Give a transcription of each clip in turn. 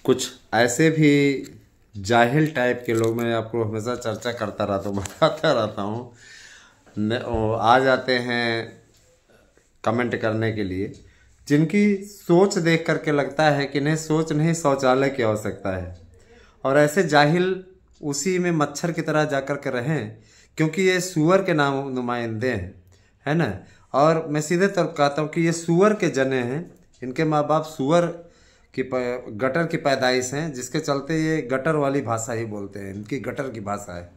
कुछ ऐसे भी जाहिल टाइप के लोग, मैं आपको हमेशा चर्चा करता रहता हूँ, बताता रहता हूँ, आ जाते हैं कमेंट करने के लिए, जिनकी सोच देख करके लगता है कि नहीं, सोच नहीं शौचालय की आवश्यकता है। और ऐसे जाहिल उसी में मच्छर की तरह जाकर के रहें, क्योंकि ये सुअर के नाम नुमाइंदे हैं, है ना। और मैं सीधे तौर पर कहता हूँ कि ये सुअर के जने हैं, इनके माँ बाप सुअर की गटर की पैदाइश हैं, जिसके चलते ये गटर वाली भाषा ही बोलते हैं, इनकी गटर की भाषा है।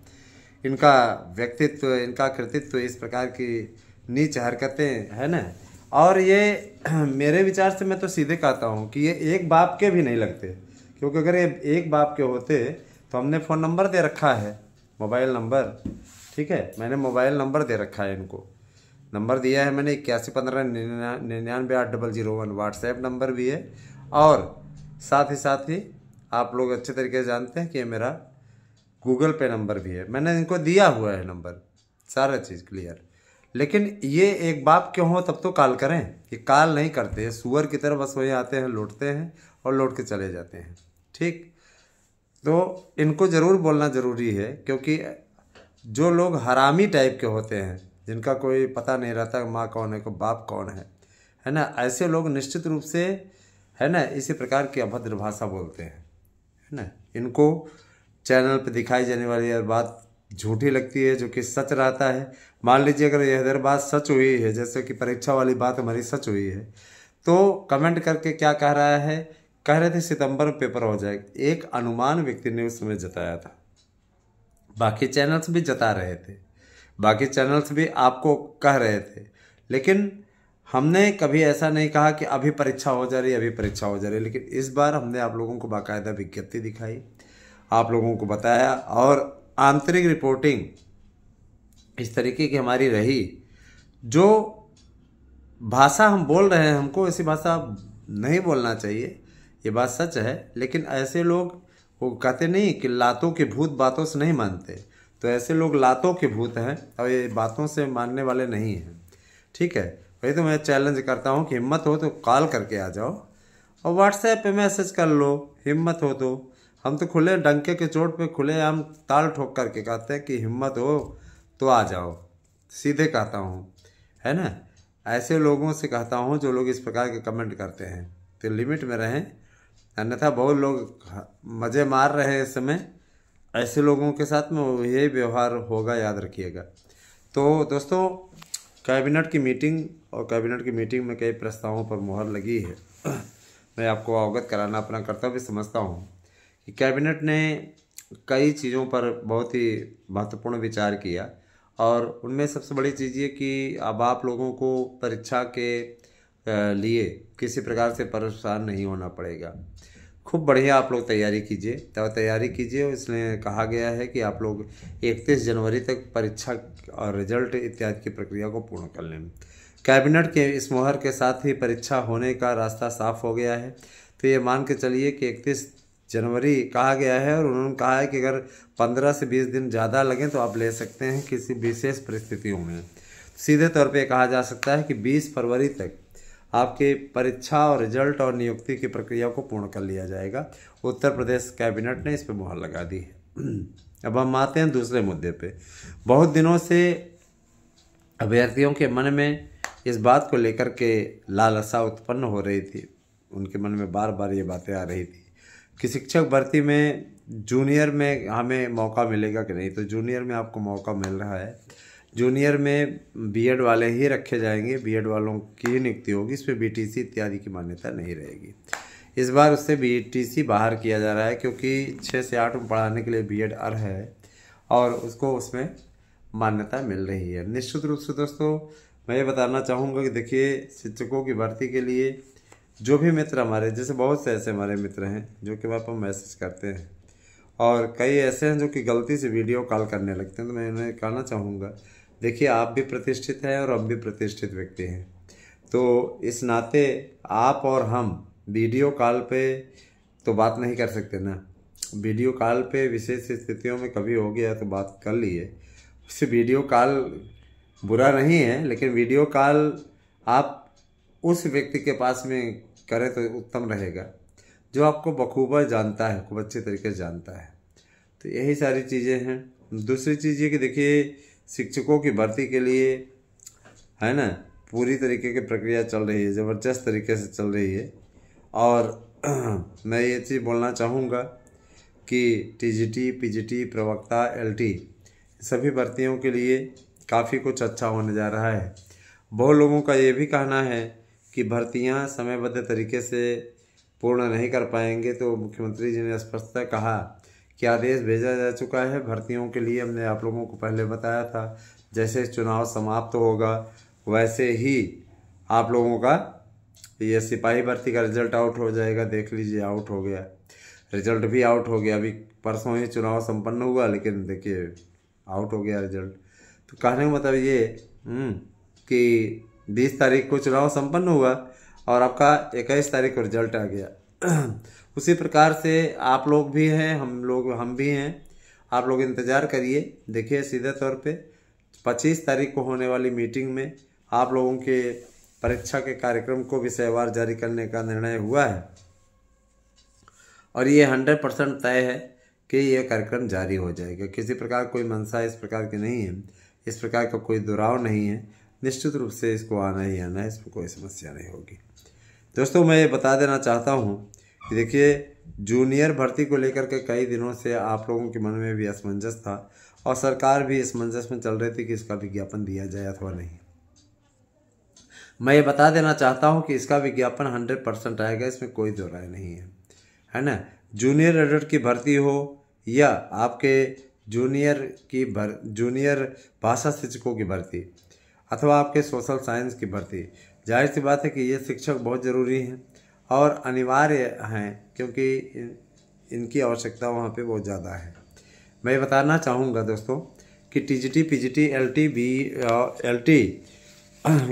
इनका व्यक्तित्व, इनका कृतित्व, इस प्रकार की नीच हरकतें, है ना। और ये मेरे विचार से मैं तो सीधे कहता हूँ कि ये एक बाप के भी नहीं लगते, क्योंकि अगर ये एक बाप के होते तो हमने फ़ोन नंबर दे रखा है, मोबाइल नंबर, ठीक है, मैंने मोबाइल नंबर दे रखा है, इनको नंबर दिया है मैंने 8115998001, व्हाट्सएप नंबर भी है। और साथ ही आप लोग अच्छे तरीके से जानते हैं कि ये मेरा गूगल पे नंबर भी है, मैंने इनको दिया हुआ है नंबर, सारा चीज़ क्लियर। लेकिन ये एक बाप क्यों हो तब तो कॉल करें, ये कॉल नहीं करते, सुअर की तरह बस वही आते हैं, लौटते हैं और लौट के चले जाते हैं, ठीक। तो इनको ज़रूर बोलना ज़रूरी है, क्योंकि जो लोग हरामी टाइप के होते हैं, जिनका कोई पता नहीं रहता माँ कौन है, को बाप कौन है ना, ऐसे लोग निश्चित रूप से, है ना, इसी प्रकार की अभद्र भाषा बोलते हैं, है ना। इनको चैनल पे दिखाई जाने वाली हर बात झूठी लगती है, जो कि सच रहता है। मान लीजिए अगर यह बात सच हुई है, जैसे कि परीक्षा वाली बात हमारी सच हुई है, तो कमेंट करके क्या कह रहा है, कह रहे थे सितंबर में पेपर हो जाएगा, एक अनुमान व्यक्ति ने उस समय जताया था, बाकी चैनल्स भी जता रहे थे, बाकी चैनल्स भी आपको कह रहे थे, लेकिन हमने कभी ऐसा नहीं कहा कि अभी परीक्षा हो जा रही है, अभी परीक्षा हो जा रही है। लेकिन इस बार हमने आप लोगों को बाकायदा विज्ञप्ति दिखाई, आप लोगों को बताया, और आंतरिक रिपोर्टिंग इस तरीके की हमारी रही। जो भाषा हम बोल रहे हैं, हमको ऐसी भाषा नहीं बोलना चाहिए, ये बात सच है। लेकिन ऐसे लोग, वो कहते नहीं कि लातों के भूत बातों से नहीं मानते, तो ऐसे लोग लातों के भूत हैं और ये बातों से मानने वाले नहीं हैं, ठीक है। वही तो मैं चैलेंज करता हूँ कि हिम्मत हो तो कॉल करके आ जाओ और व्हाट्सएप पे मैसेज कर लो, हिम्मत हो तो। हम तो खुले डंके के चोट पे खुले हम ताल ठोक करके कहते हैं कि हिम्मत हो तो आ जाओ, सीधे कहता हूँ, है ना। ऐसे लोगों से कहता हूँ जो लोग इस प्रकार के कमेंट करते हैं, तो लिमिट में रहें, अन्यथा बहुत लोग मज़े मार रहे हैं इस समय, ऐसे लोगों के साथ में यही व्यवहार होगा, याद रखिएगा। तो दोस्तों, कैबिनेट की मीटिंग, और कैबिनेट की मीटिंग में कई प्रस्तावों पर मुहर लगी है। मैं आपको अवगत कराना अपना कर्तव्य समझता हूँ कि कैबिनेट ने कई चीज़ों पर बहुत ही महत्वपूर्ण विचार किया, और उनमें सबसे बड़ी चीज़ ये कि अब आप लोगों को परीक्षा के लिए किसी प्रकार से परेशान नहीं होना पड़ेगा। खूब बढ़िया आप लोग तैयारी कीजिए, तैयारी कीजिए। इसमें कहा गया है कि आप लोग 31 जनवरी तक परीक्षा और रिजल्ट इत्यादि की प्रक्रिया को पूर्ण कर लें। कैबिनेट के इस मुहर के साथ ही परीक्षा होने का रास्ता साफ हो गया है। तो ये मान के चलिए कि 31 जनवरी कहा गया है, और उन्होंने कहा है कि अगर 15 से 20 दिन ज़्यादा लगें तो आप ले सकते हैं किसी विशेष परिस्थितियों में। सीधे तौर पे कहा जा सकता है कि 20 फरवरी तक आपके परीक्षा और रिजल्ट और नियुक्ति की प्रक्रिया को पूर्ण कर लिया जाएगा। उत्तर प्रदेश कैबिनेट ने इस पर मुहर लगा दी है। अब हम आते हैं दूसरे मुद्दे पे। बहुत दिनों से अभ्यर्थियों के मन में इस बात को लेकर के लालसा उत्पन्न हो रही थी, उनके मन में बार बार ये बातें आ रही थी कि शिक्षक भर्ती में जूनियर में हमें मौका मिलेगा कि नहीं। तो जूनियर में आपको मौका मिल रहा है, जूनियर में बीएड वाले ही रखे जाएंगे, बीएड वालों की ही नियुक्ति होगी, इसमें बीटीसी इत्यादि की मान्यता नहीं रहेगी। इस बार उससे बीटीसी बाहर किया जा रहा है, क्योंकि 6 से 8 में पढ़ाने के लिए बीएड अर्ह है और उसको उसमें मान्यता मिल रही है। निश्चित रूप से दोस्तों, मैं ये बताना चाहूँगा कि देखिए, शिक्षकों की भर्ती के लिए जो भी मित्र हमारे, जैसे बहुत से ऐसे हमारे मित्र हैं जो कि वहाँ पर मैसेज करते हैं, और कई ऐसे हैं जो कि गलती से वीडियो कॉल करने लगते हैं, तो मैं उन्हें कहना चाहूँगा, देखिए आप भी प्रतिष्ठित हैं और हम भी प्रतिष्ठित व्यक्ति हैं, तो इस नाते आप और हम वीडियो कॉल पे तो बात नहीं कर सकते ना। वीडियो कॉल पे विशेष स्थितियों में कभी हो गया तो बात कर लिए, उससे वीडियो कॉल बुरा नहीं है, लेकिन वीडियो कॉल आप उस व्यक्ति के पास में करें तो उत्तम रहेगा। जो आपको बखूबा जानता है, खूब अच्छे तरीके से जानता है। तो यही सारी चीज़ें हैं। दूसरी चीज़ ये कि देखिए, शिक्षकों की भर्ती के लिए है ना पूरी तरीके की प्रक्रिया चल रही है, ज़बरदस्त तरीके से चल रही है। और मैं ये चीज़ बोलना चाहूँगा कि टीजीटी, पीजीटी, प्रवक्ता, एलटी सभी भर्तियों के लिए काफ़ी कुछ अच्छा होने जा रहा है। बहुत लोगों का ये भी कहना है कि भर्तियां समयबद्ध तरीके से पूर्ण नहीं कर पाएंगे, तो मुख्यमंत्री जी ने स्पष्टतः कहा कि आदेश भेजा जा चुका है भर्तियों के लिए। हमने आप लोगों को पहले बताया था, जैसे चुनाव समाप्त होगा वैसे ही आप लोगों का ये सिपाही भर्ती का रिजल्ट आउट हो जाएगा। देख लीजिए, आउट हो गया, रिजल्ट भी आउट हो गया। अभी परसों ही चुनाव संपन्न हुआ, लेकिन देखिए आउट हो गया रिजल्ट। तो कहने का मतलब ये कि 20 तारीख को चुनाव संपन्न हुआ और आपका 21 तारीख को रिजल्ट आ गया। उसी प्रकार से आप लोग भी हैं, हम भी हैं। आप लोग इंतज़ार करिए। देखिए, सीधे तौर पे 25 तारीख को होने वाली मीटिंग में आप लोगों के परीक्षा के कार्यक्रम को विषयवार जारी करने का निर्णय हुआ है और ये 100% तय है कि यह कार्यक्रम जारी हो जाएगा। किसी प्रकार कोई मंशा इस प्रकार की नहीं है, इस प्रकार का कोई दुराव नहीं है। निश्चित रूप से इसको आना ही आना है, इसमें कोई समस्या नहीं होगी। दोस्तों, मैं ये बता देना चाहता हूँ कि देखिए, जूनियर भर्ती को लेकर के कई दिनों से आप लोगों के मन में भी असमंजस था और सरकार भी असमंजस में चल रही थी कि इसका विज्ञापन दिया जाए अथवा नहीं। मैं ये बता देना चाहता हूँ कि इसका विज्ञापन 100% आएगा, इसमें कोई दो राय नहीं है ना। जूनियर एडल्ट की भर्ती हो या आपके जूनियर भाषा शिक्षकों की भर्ती अथवा आपके सोशल साइंस की भर्ती, जाहिर सी बात है कि ये शिक्षक बहुत ज़रूरी हैं और अनिवार्य हैं, क्योंकि इनकी आवश्यकता वहाँ पे बहुत ज़्यादा है। मैं ये बताना चाहूँगा दोस्तों कि टीजीटी, पीजीटी, एलटी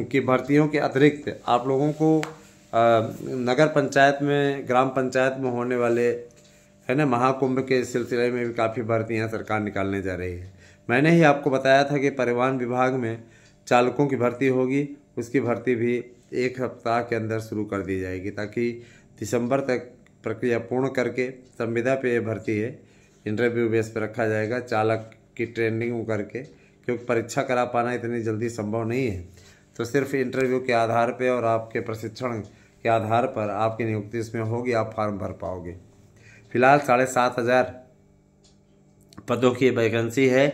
की भर्तियों के अतिरिक्त आप लोगों को नगर पंचायत में, ग्राम पंचायत में होने वाले है ना महाकुंभ के सिलसिले में भी काफ़ी भर्तियां सरकार निकालने जा रही है। मैंने ही आपको बताया था कि परिवहन विभाग में चालकों की भर्ती होगी, उसकी भर्ती भी 1 सप्ताह के अंदर शुरू कर दी जाएगी, ताकि दिसंबर तक प्रक्रिया पूर्ण करके संविदा पे ये भर्ती है इंटरव्यू बेस पर रखा जाएगा, चालक की ट्रेनिंग करके, क्योंकि परीक्षा करा पाना इतनी जल्दी संभव नहीं है। तो सिर्फ इंटरव्यू के आधार पे और आपके प्रशिक्षण के आधार पर आपकी नियुक्ति इसमें होगी, आप फॉर्म भर पाओगे। फिलहाल 7,500 पदों की वैकेंसी है।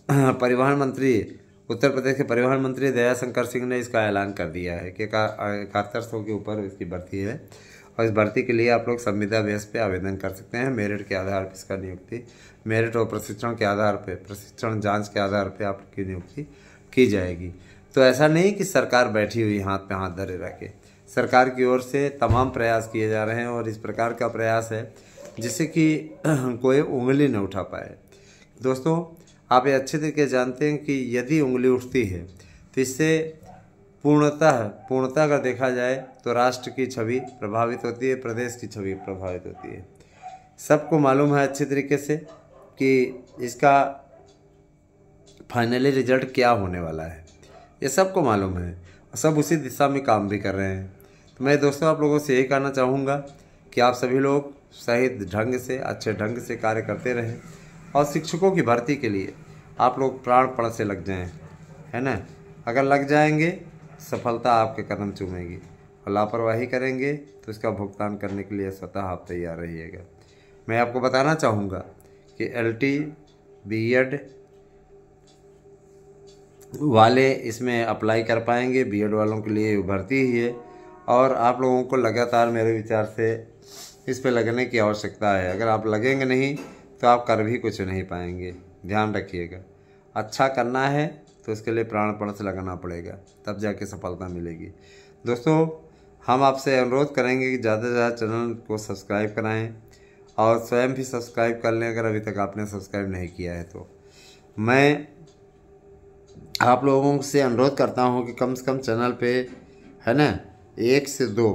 परिवहन मंत्री, उत्तर प्रदेश के परिवहन मंत्री दयाशंकर सिंह ने इसका ऐलान कर दिया है कि 7100 के ऊपर इसकी भर्ती है और इस भर्ती के लिए आप लोग संविदा बेस पे आवेदन कर सकते हैं। मेरिट के आधार पर इसका नियुक्ति, मेरिट और प्रशिक्षण के आधार पर, प्रशिक्षण जांच के आधार पर आपकी नियुक्ति की जाएगी। तो ऐसा नहीं कि सरकार बैठी हुई हाथ पे हाथ धरे रखे, सरकार की ओर से तमाम प्रयास किए जा रहे हैं और इस प्रकार का प्रयास है जिससे कि कोई उंगली न उठा पाए। दोस्तों, आप ये अच्छे तरीके जानते हैं कि यदि उंगली उठती है तो इससे पूर्णतः अगर देखा जाए तो राष्ट्र की छवि प्रभावित होती है, प्रदेश की छवि प्रभावित होती है। सबको मालूम है अच्छे तरीके से कि इसका फाइनली रिजल्ट क्या होने वाला है, ये सबको मालूम है, सब उसी दिशा में काम भी कर रहे हैं। तो मैं दोस्तों आप लोगों से यही कहना चाहूँगा कि आप सभी लोग सही ढंग से, अच्छे ढंग से कार्य करते रहें और शिक्षकों की भर्ती के लिए आप लोग प्राणपण से लग जाएं, है ना। अगर लग जाएंगे सफलता आपके कदम चूमेगी और लापरवाही करेंगे तो इसका भुगतान करने के लिए स्वतः आप तैयार रहिएगा। मैं आपको बताना चाहूँगा कि एलटी, बीएड वाले इसमें अप्लाई कर पाएंगे, बीएड वालों के लिए भर्ती ही है और आप लोगों को लगातार मेरे विचार से इस पे लगने की आवश्यकता है। अगर आप लगेंगे नहीं तो आप कर भी कुछ नहीं पाएंगे, ध्यान रखिएगा। अच्छा करना है तो इसके लिए प्राणपण से लगना पड़ेगा, तब जाके सफलता मिलेगी। दोस्तों, हम आपसे अनुरोध करेंगे कि ज़्यादा से ज़्यादा चैनल को सब्सक्राइब कराएं और स्वयं भी सब्सक्राइब कर लें अगर अभी तक आपने सब्सक्राइब नहीं किया है तो। मैं आप लोगों से अनुरोध करता हूं कि कम से कम चैनल पे है ना 1 से 2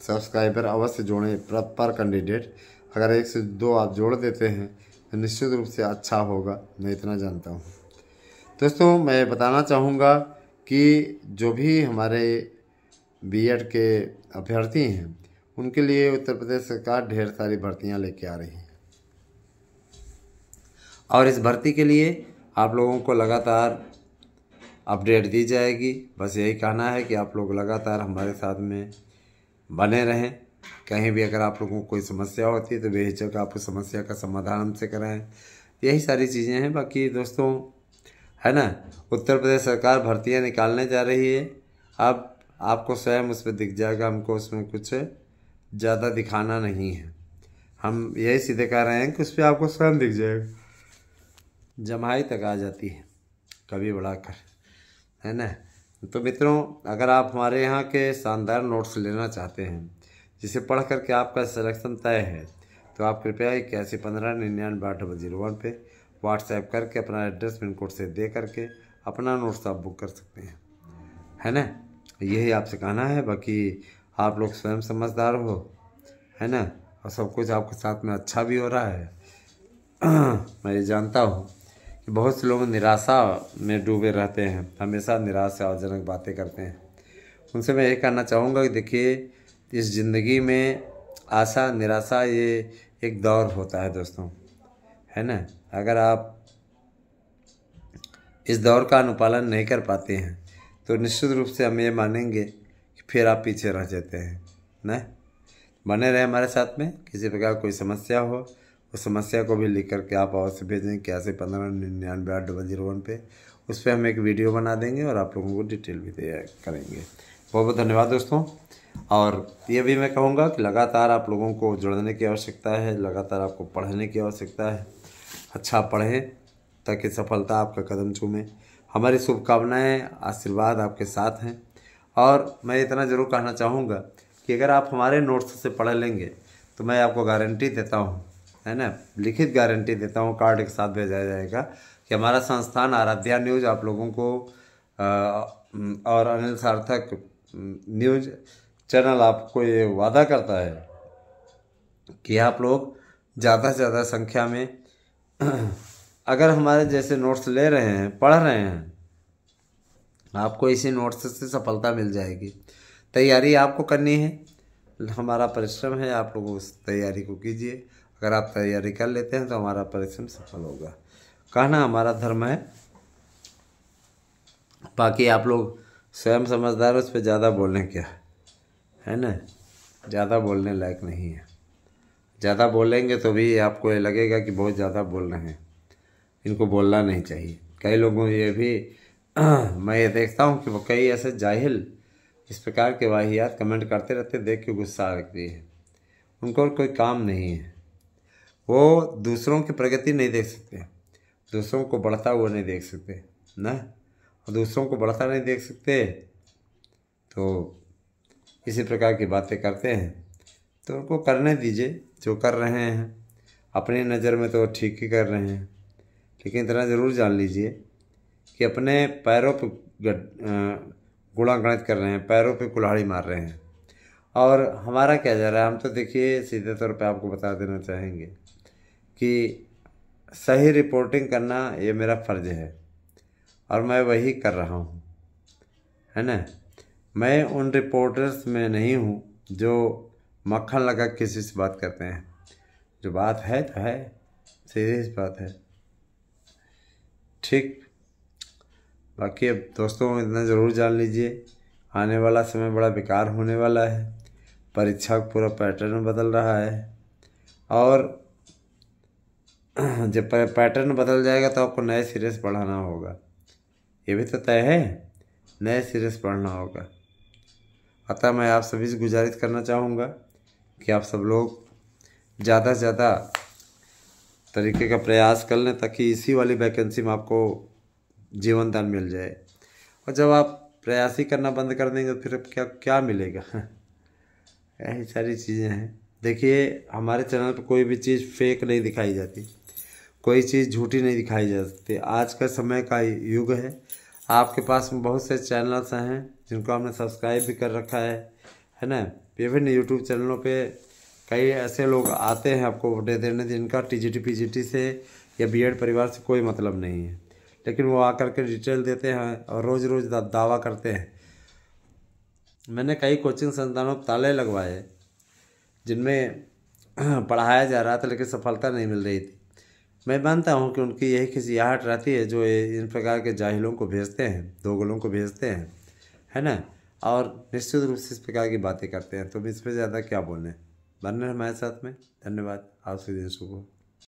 सब्सक्राइबर अवश्य जोड़ें पर कैंडिडेट। अगर 1 से 2 आप जोड़ देते हैं तो निश्चित रूप से अच्छा होगा, मैं इतना जानता हूं। दोस्तों, मैं बताना चाहूँगा कि जो भी हमारे बीएड के अभ्यर्थी हैं उनके लिए उत्तर प्रदेश सरकार ढेर सारी भर्तियां लेके आ रही है और इस भर्ती के लिए आप लोगों को लगातार अपडेट दी जाएगी। बस यही कहना है कि आप लोग लगातार हमारे साथ में बने रहें। कहीं भी अगर आप लोगों को कोई समस्या होती है तो बेहिचक आप उस समस्या का समाधान हमसे कराएं। यही सारी चीज़ें हैं। बाकी दोस्तों है ना, उत्तर प्रदेश सरकार भर्तियां निकालने जा रही है। अब आपको स्वयं उस पर दिख जाएगा, हमको उसमें कुछ ज़्यादा दिखाना नहीं है। हम यही सीधे कह रहे हैं कि उस पर आपको स्वयं दिख जाएगा, जमाई तक आ जाती है कभी बढ़ाकर, है ना। तो मित्रों, अगर आप हमारे यहाँ के शानदार नोट्स लेना चाहते हैं जिसे पढ़ करके आपका सिलेक्शन तय है, तो आप कृपया 8115998001 पे व्हाट्सएप करके अपना एड्रेस पिन कोड से दे करके अपना नोट्स आप बुक कर सकते हैं, है ना। यही आपसे कहना है। बाकी आप लोग स्वयं समझदार हो, है ना, और सब कुछ आपके साथ में अच्छा भी हो रहा है। मैं ये जानता हूँ कि बहुत से लोग निराशा में डूबे रहते हैं, हमेशा निराशाजनक बातें करते हैं। उनसे मैं ये कहना चाहूँगा कि देखिए, इस ज़िंदगी में आशा निराशा ये एक दौर होता है दोस्तों, है ना। अगर आप इस दौर का अनुपालन नहीं कर पाते हैं तो निश्चित रूप से हम ये मानेंगे कि फिर आप पीछे रह जाते हैं ना। बने रहे हमारे साथ में। किसी प्रकार कोई समस्या हो, उस समस्या को भी लिख करके आप अवश्य भेजें 8115998001 पे। उस पर हम एक वीडियो बना देंगे और आप लोगों को डिटेल भी तैयार करेंगे। बहुत बहुत धन्यवाद दोस्तों। और ये भी मैं कहूँगा कि लगातार आप लोगों को जुड़ने की आवश्यकता है, लगातार आपको पढ़ने की आवश्यकता है। अच्छा पढ़ें ताकि सफलता आपका कदम चूमे। हमारी शुभकामनाएं, आशीर्वाद आपके साथ हैं। और मैं इतना ज़रूर कहना चाहूँगा कि अगर आप हमारे नोट्स से पढ़ लेंगे तो मैं आपको गारंटी देता हूँ, है ना, लिखित गारंटी देता हूँ, कार्ड के साथ भेजा जाएगा कि हमारा संस्थान आराध्या न्यूज़ आप लोगों को और अनिल सार्थक न्यूज़ चैनल आपको ये वादा करता है कि आप लोग ज़्यादा से ज़्यादा संख्या में अगर हमारे जैसे नोट्स ले रहे हैं, पढ़ रहे हैं, आपको इसी नोट्स से सफलता मिल जाएगी। तैयारी आपको करनी है, हमारा परिश्रम है, आप लोग उस तैयारी को कीजिए। अगर आप तैयारी कर लेते हैं तो हमारा परिश्रम सफल होगा, कहना हमारा धर्म है। बाकी आप लोग स्वयं समझदार, उस पर ज़्यादा बोलने क्या है ना, ज़्यादा बोलने लायक नहीं है। ज़्यादा बोलेंगे तो भी आपको ये लगेगा कि बहुत ज़्यादा बोल रहे हैं, इनको बोलना नहीं चाहिए। कई लोगों ये भी मैं ये देखता हूँ कि वो कई ऐसे जाहिल इस प्रकार के वाहियात कमेंट करते रहते, देख के गुस्सा आती है। उनको कोई काम नहीं है, वो दूसरों की प्रगति नहीं देख सकते, दूसरों को बढ़ता हुआ नहीं देख सकते ना, और दूसरों को बढ़ता नहीं देख सकते तो इसी प्रकार की बातें करते हैं। तो उनको करने दीजिए जो कर रहे हैं। अपनी नज़र में तो ठीक ही कर रहे हैं, लेकिन इतना ज़रूर जान लीजिए कि अपने पैरों पर गुणागणित कर रहे हैं, पैरों पे कुल्हाड़ी मार रहे हैं। और हमारा क्या जा रहा है, हम तो देखिए सीधे तौर पे आपको बता देना चाहेंगे कि सही रिपोर्टिंग करना ये मेरा फ़र्ज़ है और मैं वही कर रहा हूँ, है ना। मैं उन रिपोर्टर्स में नहीं हूँ जो मक्खन लगा किसी से बात करते हैं। जो बात है तो है, सीधी सी बात है, ठीक। बाकी अब दोस्तों इतना ज़रूर जान लीजिए, आने वाला समय बड़ा बेकार होने वाला है। परीक्षा का पूरा पैटर्न बदल रहा है और जब पैटर्न बदल जाएगा तो आपको नए सिरे से पढ़ाना होगा। ये भी तो तय है, नए सिरे से पढ़ना होगा। अतः मैं आप सभी से गुजारिश करना चाहूँगा कि आप सब लोग ज़्यादा से ज़्यादा तरीके का प्रयास कर लें ताकि इसी वाली वैकेंसी में आपको जीवन दान मिल जाए। और जब आप प्रयास ही करना बंद कर देंगे तो फिर क्या क्या मिलेगा। यही सारी चीज़ें हैं। देखिए, हमारे चैनल पर कोई भी चीज़ फेक नहीं दिखाई जाती, कोई चीज़ झूठी नहीं दिखाई जा सकती। आज का समय का युग है। आपके पास में बहुत से चैनल्स हैं जिनको हमने सब्सक्राइब भी कर रखा है ना। विभिन्न यूट्यूब चैनलों पे कई ऐसे लोग आते हैं आपको अपडेट देने, जिनका टीजीटी पीजीटी से या बीएड परिवार से कोई मतलब नहीं है, लेकिन वो आकर के डिटेल देते हैं और रोज़ रोज़ दावा करते हैं। मैंने कई कोचिंग संस्थानों पर ताले लगवाए जिनमें पढ़ाया जा रहा था लेकिन सफलता नहीं मिल रही थी। मैं मानता हूँ कि उनकी यही खिसियाहट रहती है जो इन प्रकार के जाहिलों को भेजते हैं, दोगलों को भेजते हैं, है ना, और निश्चित रूप से इस प्रकार की बातें करते हैं। तो इसमें ज़्यादा क्या बोलें, बने हमारे साथ में। धन्यवाद। आपसे दिन शुभ हो।